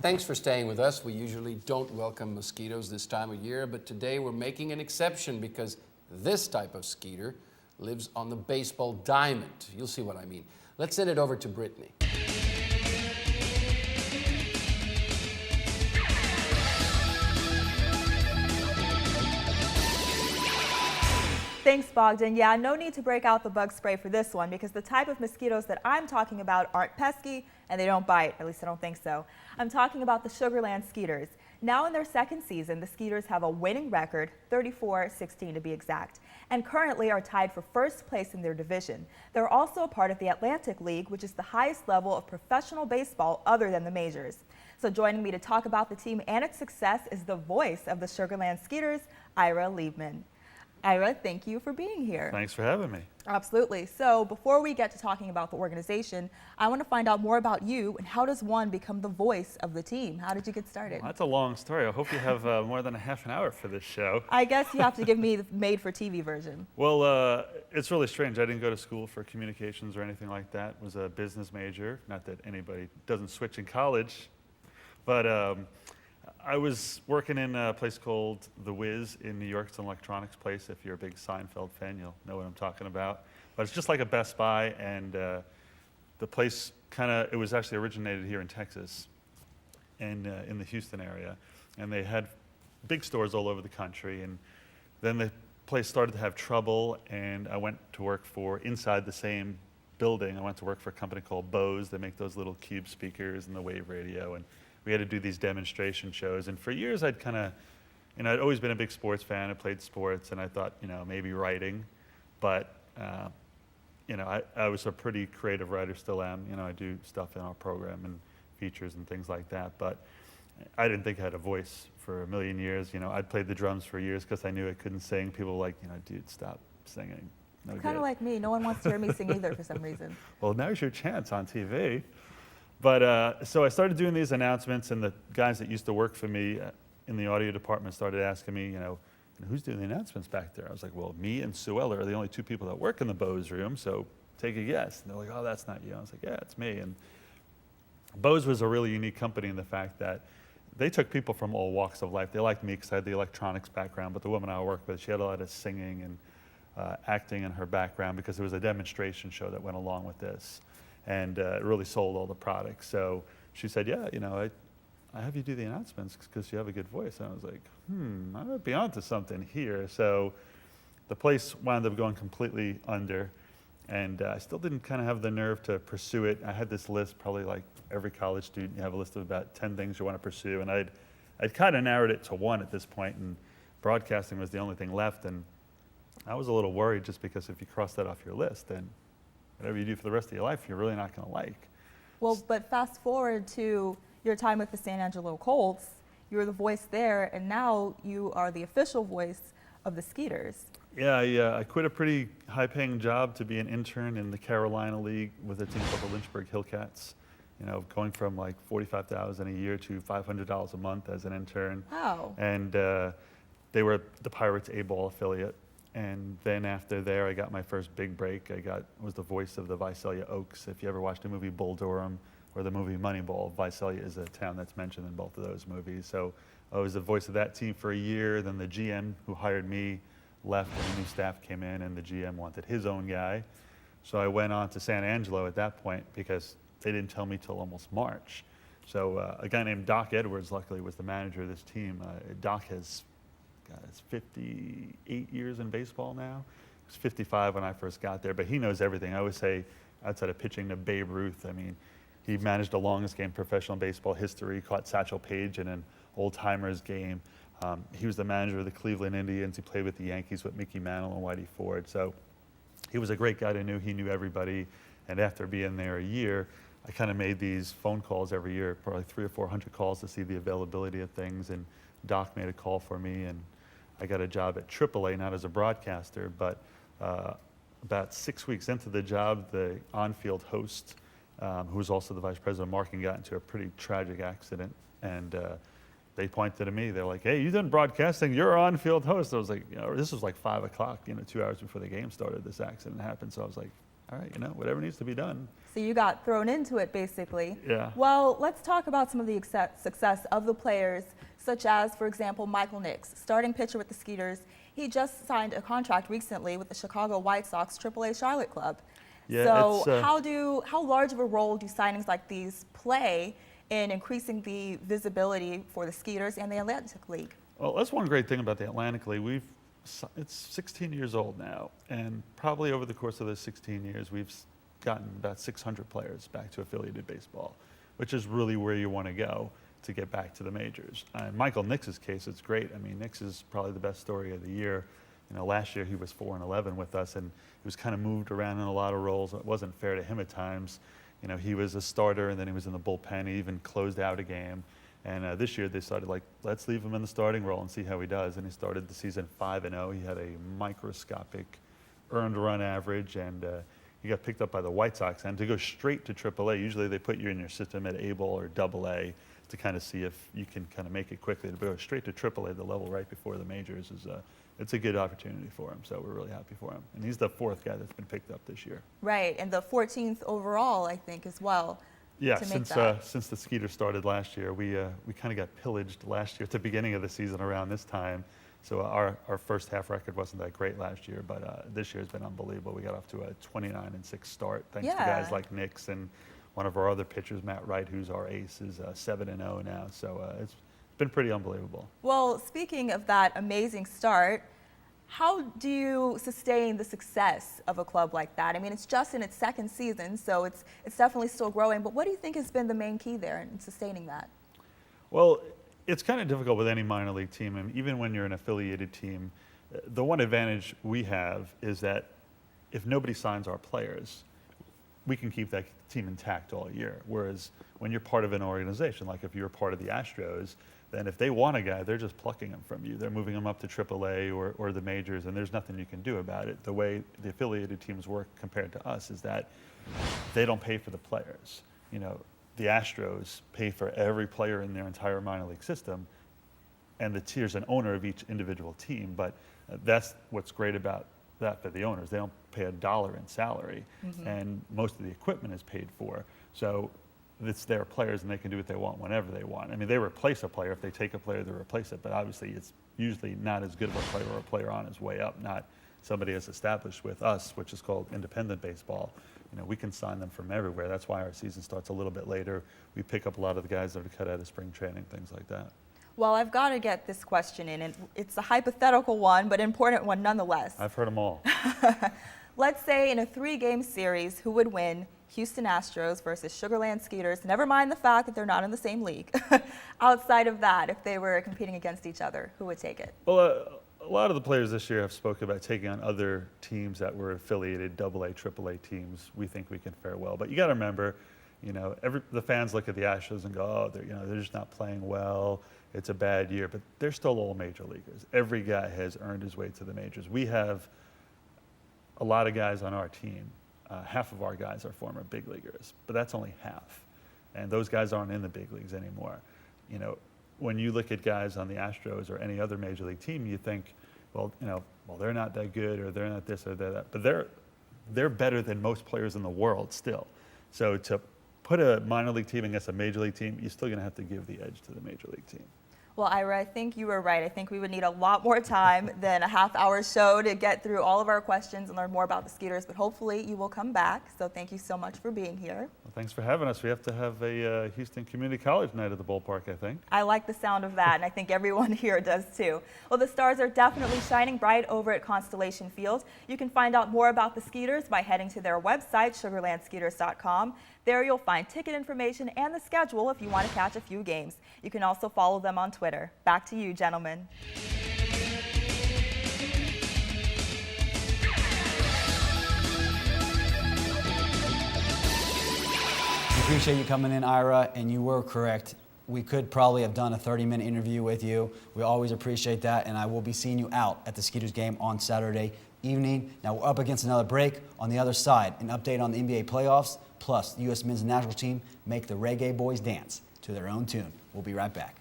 Thanks for staying with us. We usually don't welcome mosquitoes this time of year, but today we're making an exception because this type of skeeter lives on the baseball diamond. You'll see what I mean. Let's send it over to Brittany. Thanks, Bogdan. Yeah, no need to break out the bug spray for this one because the type of mosquitoes that I'm talking about aren't pesky and they don't bite. At least I don't think so. I'm talking about the Sugarland Skeeters. Now in their second season, the Skeeters have a winning record, 34-16 to be exact, and currently are tied for first place in their division. They're also a part of the Atlantic League, which is the highest level of professional baseball other than the majors. So joining me to talk about the team and its success is the voice of the Sugarland Skeeters, Ira Liebman. Ira, thank you for being here. Thanks for having me. Absolutely. So before we get to talking about the organization, I want to find out more about you and how does one become the voice of the team? How did you get started? Well, that's a long story. I hope you have more than a half an hour for this show. I guess you have to give me the made-for-TV version. Well, it's really strange. I didn't go to school for communications or anything like that. I was a business major. Not that anybody doesn't switch in college, but I was working in a place called The Wiz in New York. It's an electronics place. If you're a big Seinfeld fan, you'll know what I'm talking about. But it's just like a Best Buy, and the place it was actually originated here in Texas and in the Houston area. And they had big stores all over the country. And then the place started to have trouble, and I went to work inside the same building. I went to work for a company called Bose. They make those little cube speakers and the wave radio. And we had to do these demonstration shows, and for years I'd I'd always been a big sports fan. I played sports, and I thought, maybe writing, but I was a pretty creative writer, still am. I do stuff in our program and features and things like that, but I didn't think I had a voice for a million years. I'd played the drums for years because I knew I couldn't sing. People were like, dude, stop singing. No Kind of like me. No one wants to hear me sing either for some reason. Well, now's your chance on TV. But so I started doing these announcements, and the guys that used to work for me in the audio department started asking me, who's doing the announcements back there? I was like, well, me and Sue Eller are the only two people that work in the Bose room, so take a guess. And they're like, oh, that's not you. I was like, yeah, it's me. And Bose was a really unique company in the fact that they took people from all walks of life. They liked me because I had the electronics background, but the woman I worked with, she had a lot of singing and acting in her background because it was a demonstration show that went along with this. And it really sold all the products. So she said, yeah, I have you do the announcements because you have a good voice. And I was like, I might be onto something here. So the place wound up going completely under, and I still didn't kind of have the nerve to pursue it. I had this list, probably like every college student, you have a list of about 10 things you want to pursue, and I'd kind of narrowed it to one at this point, and broadcasting was the only thing left. And I was a little worried just because if you cross that off your list, then whatever you do for the rest of your life, you're really not going to like. Well, but fast forward to your time with the San Angelo Colts, you were the voice there, and now you are the official voice of the Skeeters. Yeah, I quit a pretty high-paying job to be an intern in the Carolina League with a team called the Lynchburg Hillcats. Going from like $45,000 a year to $500 a month as an intern. Wow. And they were the Pirates A-ball affiliate. And then after there, I got my first big break. Was the voice of the Visalia Oaks. If you ever watched the movie Bull Durham or the movie Moneyball, Visalia is a town that's mentioned in both of those movies. So I was the voice of that team for a year. Then the GM who hired me left and a new staff came in, and the GM wanted his own guy. So I went on to San Angelo at that point because they didn't tell me till almost March. So a guy named Doc Edwards, luckily, was the manager of this team. Doc has 58 years in baseball now. He was 55 when I first got there, but he knows everything. I always say, outside of pitching to Babe Ruth, I mean, he managed the longest game in professional baseball history, caught Satchel Paige in an old-timers game. He was the manager of the Cleveland Indians. He played with the Yankees with Mickey Mantle and Whitey Ford. So he was a great guy to know. He knew everybody. And after being there a year, I kind of made these phone calls every year, probably 300 or 400 calls to see the availability of things. And Doc made a call for me, and I got a job at AAA, not as a broadcaster, but about 6 weeks into the job, the on-field host, who was also the vice president of marketing, got into a pretty tragic accident. And they pointed to me. They're like, hey, you done broadcasting, you're on-field host. I was like, this was like 5 o'clock, 2 hours before the game started, this accident happened. So I was like, all right, whatever needs to be done. So you got thrown into it, basically. Yeah. Well, let's talk about some of the success of the players, such as, for example, Michael Nix, starting pitcher with the Skeeters. He just signed a contract recently with the Chicago White Sox AAA Charlotte Club. Yeah, so how large of a role do signings like these play in increasing the visibility for the Skeeters and the Atlantic League? Well, that's one great thing about the Atlantic League. It's 16 years old now, and probably over the course of those 16 years, we've gotten about 600 players back to affiliated baseball, which is really where you want to go to get back to the majors. In Michael Nix's case, it's great. I mean, Nix is probably the best story of the year. Last year he was 4-11 with us, and he was kind of moved around in a lot of roles. It wasn't fair to him at times. He was a starter, and then he was in the bullpen. He even closed out a game. And this year they started let's leave him in the starting role and see how he does. And he started the season 5-0. He had a microscopic earned run average, and he got picked up by the White Sox. And to go straight to AAA, usually they put you in your system at A ball or AA to kind of see if you can kind of make it quickly. To go straight to AAA, the level right before the majors, it's a good opportunity for him. So we're really happy for him. And he's the 4th guy that's been picked up this year. Right, and the 14th overall, I think, as well. Yeah, since the Skeeter started last year, we kind of got pillaged last year at the beginning of the season around this time. So our first half record wasn't that great last year, but this year has been unbelievable. We got off to a 29-6 start thanks to guys like Nix, and one of our other pitchers, Matt Wright, who's our ace, is 7-0 now. So it's been pretty unbelievable. Well, speaking of that amazing start, how do you sustain the success of a club like that? I mean, it's just in its 2nd season, so it's definitely still growing. But what do you think has been the main key there in sustaining that? Well, it's kind of difficult with any minor league team, and even when you're an affiliated team, the one advantage we have is that if nobody signs our players, we can keep that team intact all year. Whereas when you're part of an organization, like if you're part of the Astros, then if they want a guy, they're just plucking him from you. They're moving him up to AAA or the majors, and there's nothing you can do about it. The way the affiliated teams work compared to us is that they don't pay for the players. The Astros pay for every player in their entire minor league system, and the tier's an owner of each individual team. But that's what's great about that for the owners. They don't pay $1 in salary, and most of the equipment is paid for. So it's their players, and they can do what they want whenever they want. I mean, they replace a player. If they take a player, they replace it. But obviously, it's usually not as good of a player or a player on his way up, not somebody as established with us, which is called independent baseball. We can sign them from everywhere. That's why our season starts a little bit later. We pick up a lot of the guys that are cut out of spring training, things like that. Well, I've got to get this question in, and it's a hypothetical one, but important one nonetheless. I've heard them all. Let's say in a 3-game series, who would win? Houston Astros versus Sugarland Skeeters. Never mind the fact that they're not in the same league. Outside of that, if they were competing against each other, who would take it? Well, a lot of the players this year have spoken about taking on other teams that were affiliated AA, AAA teams. We think we can fare well, but you got to remember, the fans look at the Astros and go, oh, they're just not playing well. It's a bad year, but they're still all major leaguers. Every guy has earned his way to the majors. We have a lot of guys on our team. Half of our guys are former big leaguers, but that's only half. And those guys aren't in the big leagues anymore. When you look at guys on the Astros or any other major league team, you think, well, they're not that good, or they're not this or they're that. But they're better than most players in the world still. So to put a minor league team against a major league team, you're still going to have to give the edge to the major league team. Well, Ira, I think you were right. I think we would need a lot more time than a half-hour show to get through all of our questions and learn more about the Skeeters, but hopefully you will come back. So thank you so much for being here. Well, thanks for having us. We have to have a Houston Community College night at the ballpark, I think. I like the sound of that, and I think everyone here does too. Well, the stars are definitely shining bright over at Constellation Field. You can find out more about the Skeeters by heading to their website, sugarlandskeeters.com. There you'll find ticket information and the schedule if you want to catch a few games. You can also follow them on Twitter. Back to you, gentlemen. Appreciate you coming in, Ira, and you were correct. We could probably have done a 30-minute interview with you. We always appreciate that, and I will be seeing you out at the Skeeters game on Saturday evening. Now we're up against another break. On the other side, an update on the NBA playoffs, plus the U.S. men's national team make the Reggae Boys dance to their own tune. We'll be right back.